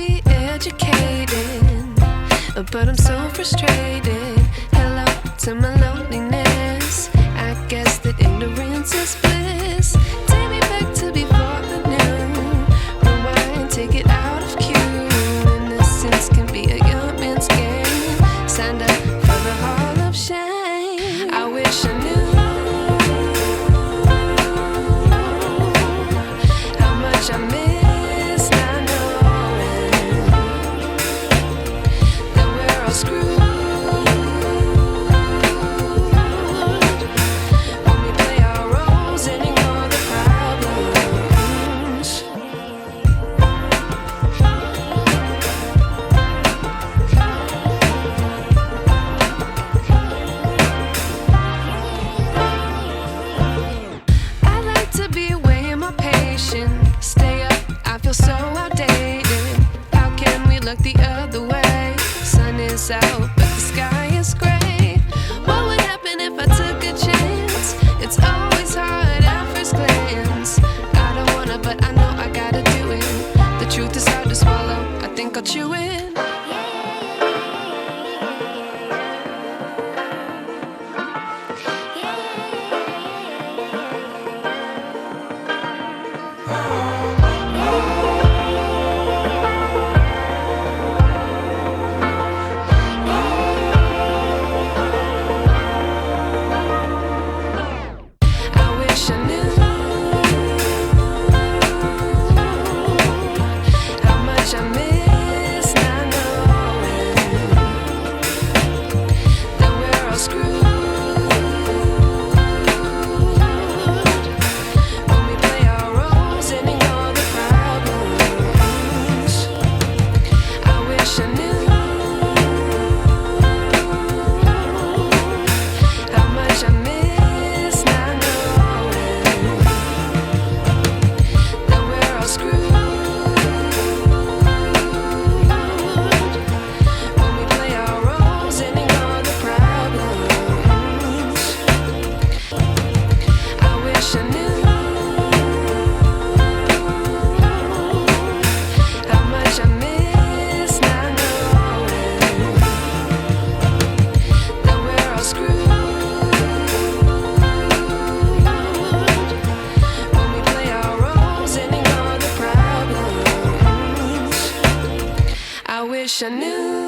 be educated, but I'm so frustrated. Hello to my loneliness. I guess that ignorance is bliss. Take me back to before I knew. Rewind, take it out of cue. Innocence can be a young man's game. Signed up for the hall of shame. I wish I knew how much I miss not knowing that we're all screwed when we play our roles and ignore the problems. I like to be weighing my patience. Stay up, I feel so outdated. How can we look the other way? Sun is out, but the sky is gray. What would happen if I took a chance? It's always hard at first glance. I don't wanna, but I know I gotta do it. The truth is hard to swallow, I think I'll chew it. I wish I knew how much I miss not knowing that we're all screwed when we play our roles and ignore the problems. I wish I knew how much I miss not knowing that we're all screwed when we play our roles and ignore the problems. I wish I knew how much I miss not knowing that we're all screwed when we play our roles and ignore the problems. I wish I knew